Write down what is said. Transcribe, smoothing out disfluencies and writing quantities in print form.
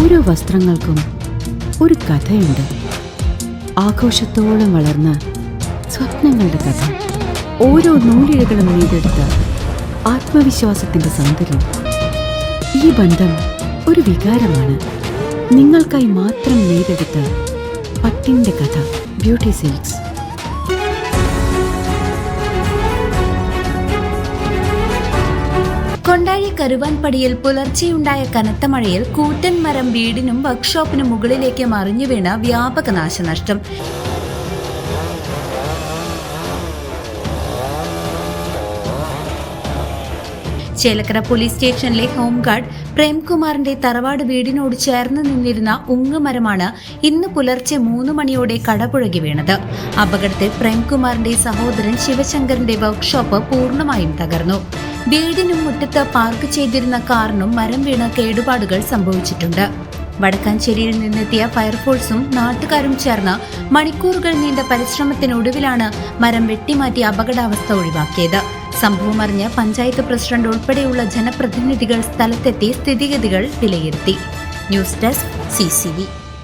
ഓരോ വസ്ത്രങ്ങൾക്കും ഒരു കഥയുണ്ട്. ആഘോഷത്തോളം വളർന്ന സ്വപ്നങ്ങളുടെ കഥ. ഓരോ നൂലിഴകളും നെയ്തെടുത്ത ആത്മവിശ്വാസത്തിന്റെ സൗന്ദര്യം. ഈ ബന്ധം ഒരു വികാരമാണ്. നിങ്ങൾക്കായി മാത്രം നെയ്തെടുത്ത പട്ടിന്റെ കഥ. Beauty silks. കൊണ്ടാഴി കരുവാൻപടിയിൽ പുലർച്ചെയുണ്ടായ കനത്ത മഴയിൽ കൂറ്റൻ മരം വീടിനും വർക്ക്ഷോപ്പിനും മുകളിലേക്ക് മറിഞ്ഞു വീണ വ്യാപക നാശനഷ്ടം. ചേലക്കര പോലീസ് സ്റ്റേഷനിലെ ഹോംഗാർഡ് പ്രേംകുമാറിന്റെ തറവാട് വീടിനോട് ചേർന്ന് നിന്നിരുന്ന ഉങ്ങുമരമാണ് ഇന്ന് പുലർച്ചെ 3 മണിയോടെ കടപുഴകി വീണത്. അപകടത്തിൽ പ്രേംകുമാറിന്റെ സഹോദരൻ ശിവശങ്കറിന്റെ വർക്ക്ഷോപ്പ് പൂർണ്ണമായും തകർന്നു. വീടിനും മുറ്റത്ത് പാർക്ക് ചെയ്തിരുന്ന കാറിനും മരം വീണ് കേടുപാടുകൾ സംഭവിച്ചിട്ടുണ്ട്. വടക്കാഞ്ചേരിയിൽ നിന്നെത്തിയ ഫയർഫോഴ്സും നാട്ടുകാരും ചേർന്ന് മണിക്കൂറുകൾ നീണ്ട പരിശ്രമത്തിനൊടുവിലാണ് മരം വെട്ടിമാറ്റി അപകടാവസ്ഥ ഒഴിവാക്കിയത്. സംഭവം അറിഞ്ഞ പഞ്ചായത്ത് പ്രസിഡന്റ് ഉൾപ്പെടെയുള്ള ജനപ്രതിനിധികൾ സ്ഥലത്തെത്തി സ്ഥിതിഗതികൾ വിലയിരുത്തി. News desk CCV.